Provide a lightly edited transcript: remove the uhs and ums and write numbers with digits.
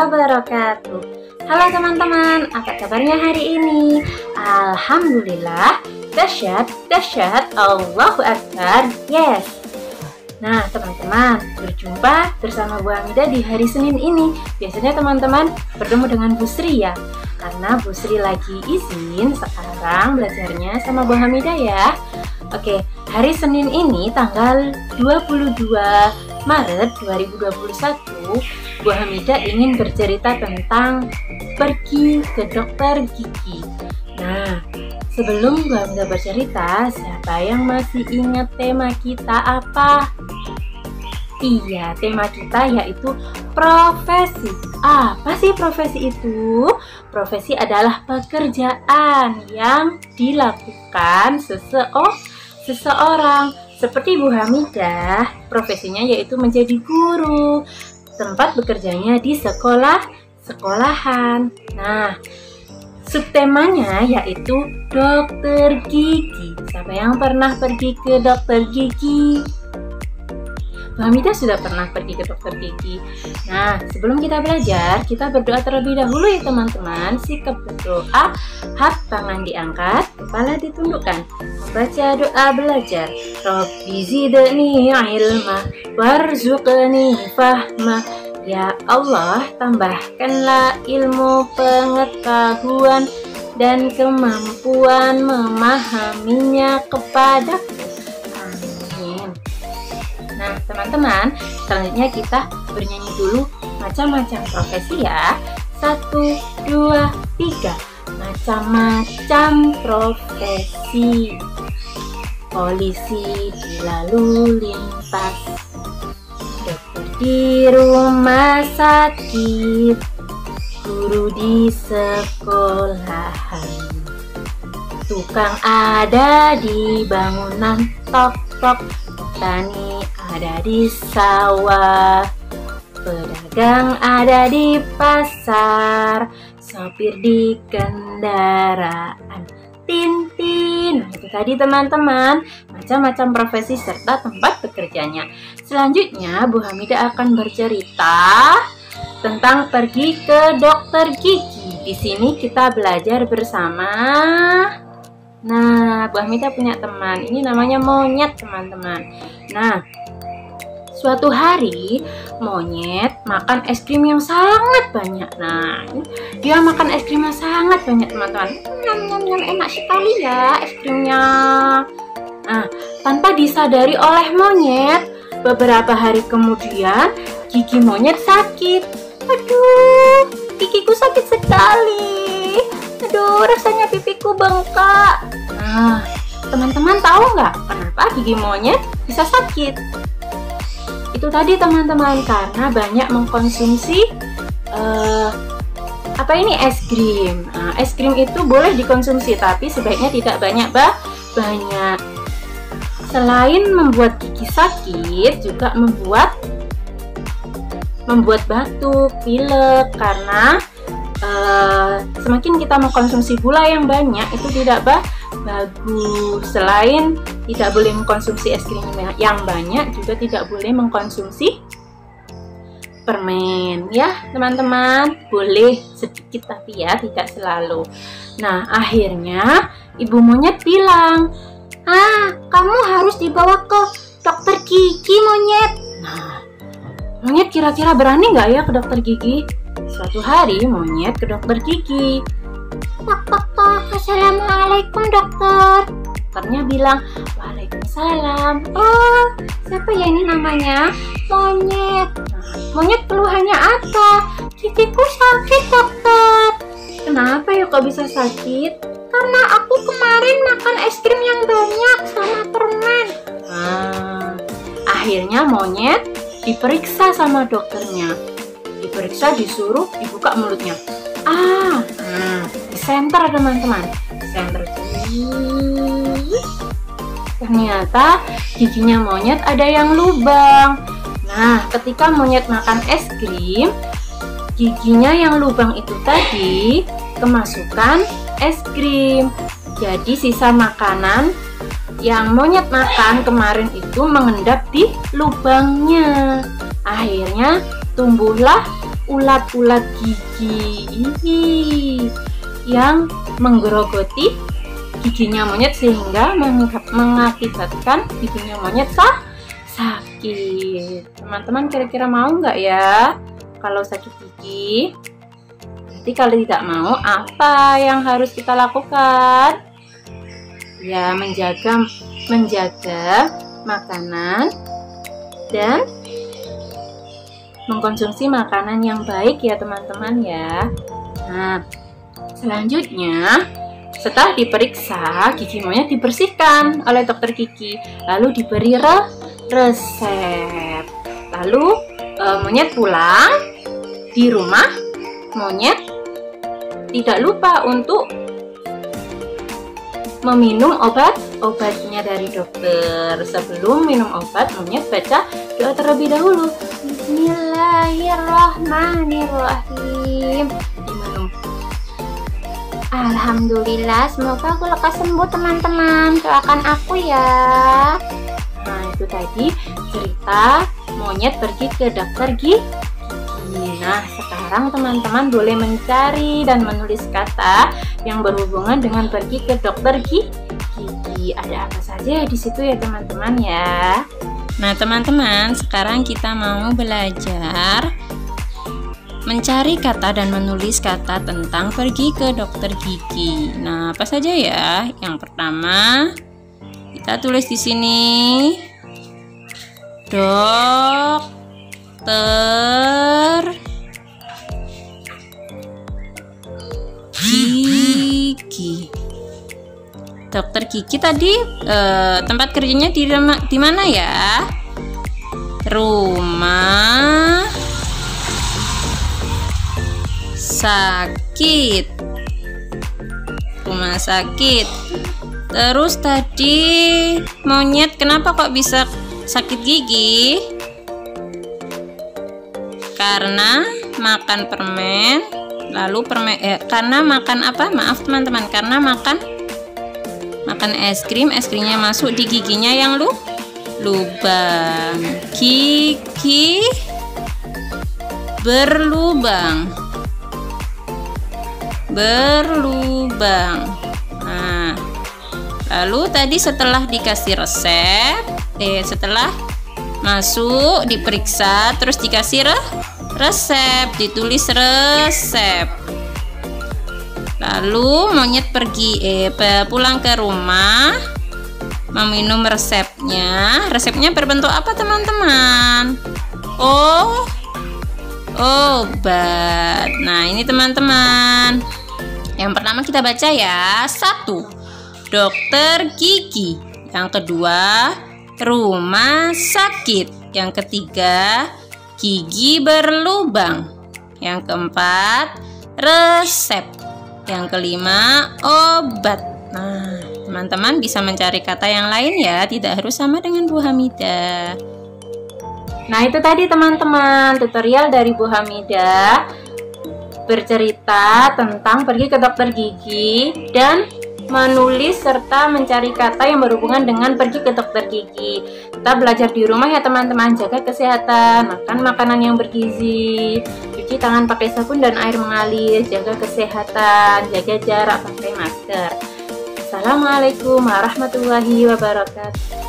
wabarakatuh. Halo teman-teman, apa kabarnya hari ini? Alhamdulillah, dahsyat, Allahu Akbar, yes. Nah teman-teman, berjumpa bersama Bu Hamidah di hari Senin ini. Biasanya teman-teman bertemu dengan Bu Sri ya, karena Bu Sri lagi izin sekarang belajarnya sama Bu Hamidah ya. Oke, hari Senin ini tanggal 22 Maret 2021, Bu Hamidah ingin bercerita tentang pergi ke dokter gigi. Nah, sebelum Bu Hamidah bercerita, siapa yang masih ingat tema kita apa? Iya, tema kita yaitu profesi. Apa sih profesi itu? Profesi adalah pekerjaan yang dilakukan seseorang. Seperti Bu Hamidah, profesinya yaitu menjadi guru. Tempat bekerjanya di sekolahan. Nah, subtemanya yaitu dokter gigi. Siapa yang pernah pergi ke dokter gigi? Bu Hamidah sudah pernah pergi ke dokter gigi. Nah, sebelum kita belajar, kita berdoa terlebih dahulu ya teman-teman. Sikap berdoa, tangan diangkat, kepala ditundukkan. Membaca doa belajar. Rabbi zidni ilma warzuqni fahma. Ya Allah, tambahkanlah ilmu pengetahuan dan kemampuan memahaminya kepadaku. Nah teman-teman, selanjutnya kita bernyanyi dulu macam-macam profesi ya. 1, 2, 3. Macam-macam profesi. Polisi di lalu lintas, dokter di rumah sakit, guru di sekolahan, tukang ada di bangunan tok-tok, petani ada di sawah, pedagang ada di pasar, sopir di kendaraan. Tintin. Nah, itu tadi teman-teman, macam-macam profesi serta tempat bekerjanya. Selanjutnya Bu Hamidah akan bercerita tentang pergi ke dokter gigi. Di sini kita belajar bersama. Nah, Bu Hamidah punya teman, ini namanya Monyet teman-teman. Nah, suatu hari Monyet makan es krim yang sangat banyak. Nah, dia makan es krim yang sangat banyak teman-teman. Nyam, enak sekali ya es krimnya. Nah, tanpa disadari oleh Monyet, beberapa hari kemudian gigi Monyet sakit. Aduh, gigiku sakit sekali. Aduh, rasanya pipiku bengkak. Nah, teman-teman tahu nggak kenapa gigi Monyet bisa sakit? Itu tadi teman-teman, karena banyak mengkonsumsi es krim. Nah, es krim itu boleh dikonsumsi, tapi sebaiknya tidak banyak. Selain membuat gigi sakit, juga membuat batuk, pilek, karena semakin kita mengkonsumsi gula yang banyak itu tidak bagus. Selain tidak boleh mengkonsumsi es krim yang banyak, juga tidak boleh mengkonsumsi permen ya teman-teman. Boleh sedikit tapi ya tidak selalu. Nah, akhirnya Ibu Monyet bilang, kamu harus dibawa ke dokter gigi Monyet. Nah, Monyet kira-kira berani nggak ya ke dokter gigi? Suatu hari Monyet ke dokter gigi. Tok, assalamualaikum dokter. Dokternya bilang, waalaikumsalam. Oh, siapa ya ini namanya? Monyet. Monyet keluhannya apa? Gigiku sakit dokter. Kenapa ya kok bisa sakit? Karena aku kemarin makan es krim yang banyak sama permen. Akhirnya Monyet diperiksa sama dokternya. Diperiksa, disuruh dibuka mulutnya. Disenter teman-teman. Disenter. Ternyata giginya Monyet ada yang lubang. Nah, ketika Monyet makan es krim, giginya yang lubang itu tadi kemasukan es krim. Jadi sisa makanan yang Monyet makan kemarin itu mengendap di lubangnya. Akhirnya tumbuhlah ulat-ulat gigi yang menggerogoti giginya monyet sehingga mengakibatkan giginya monyet sakit. Teman-teman kira-kira mau nggak ya kalau sakit gigi? Jadi kalau tidak mau, apa yang harus kita lakukan? Ya, menjaga makanan dan mengkonsumsi makanan yang baik ya teman-teman ya. Nah, selanjutnya setelah diperiksa, gigi monyet dibersihkan oleh dokter gigi, lalu diberi resep. Lalu monyet pulang di rumah, monyet tidak lupa untuk meminum obatnya dari dokter. Sebelum minum obat, monyet baca doa terlebih dahulu. Bismillahirrahmanirrahim. Diminum. Alhamdulillah, semoga aku lekas sembuh teman-teman. Doakan aku ya. Nah, itu tadi cerita monyet pergi ke dokter gigi. Nah, sekarang teman-teman boleh mencari dan menulis kata yang berhubungan dengan pergi ke dokter gigi. Ada apa saja di situ ya teman-teman ya. Nah, teman-teman, sekarang kita mau belajar mencari kata dan menulis kata tentang pergi ke dokter gigi. Nah, apa saja ya? Yang pertama, kita tulis di sini. Dokter gigi. Dokter gigi tadi tempat kerjanya di mana ya? Rumah sakit. Rumah sakit. Terus tadi monyet kenapa kok bisa sakit gigi? Karena makan permen, lalu karena makan apa? Maaf teman-teman, karena makan es krim, es krimnya masuk di giginya yang lubang. Gigi berlubang. Nah, lalu tadi setelah dikasih resep, setelah masuk diperiksa terus dikasih resep, ditulis resep. Lalu monyet pulang ke rumah meminum resepnya. Resepnya berbentuk apa teman-teman? Obat. Nah, ini teman-teman. Yang pertama kita baca ya. 1. Dokter gigi. Yang kedua, rumah sakit. Yang ketiga, gigi berlubang. Yang keempat, resep. Yang kelima, obat. Nah, teman-teman bisa mencari kata yang lain ya, tidak harus sama dengan Bu Hamidah. Nah, itu tadi teman-teman tutorial dari Bu Hamidah bercerita tentang pergi ke dokter gigi dan menulis serta mencari kata yang berhubungan dengan pergi ke dokter gigi. Kita belajar di rumah ya teman-teman, jaga kesehatan, makan makanan yang bergizi, cuci tangan pakai sabun dan air mengalir, jaga kesehatan, jaga jarak, pakai masker. Assalamualaikum warahmatullahi wabarakatuh.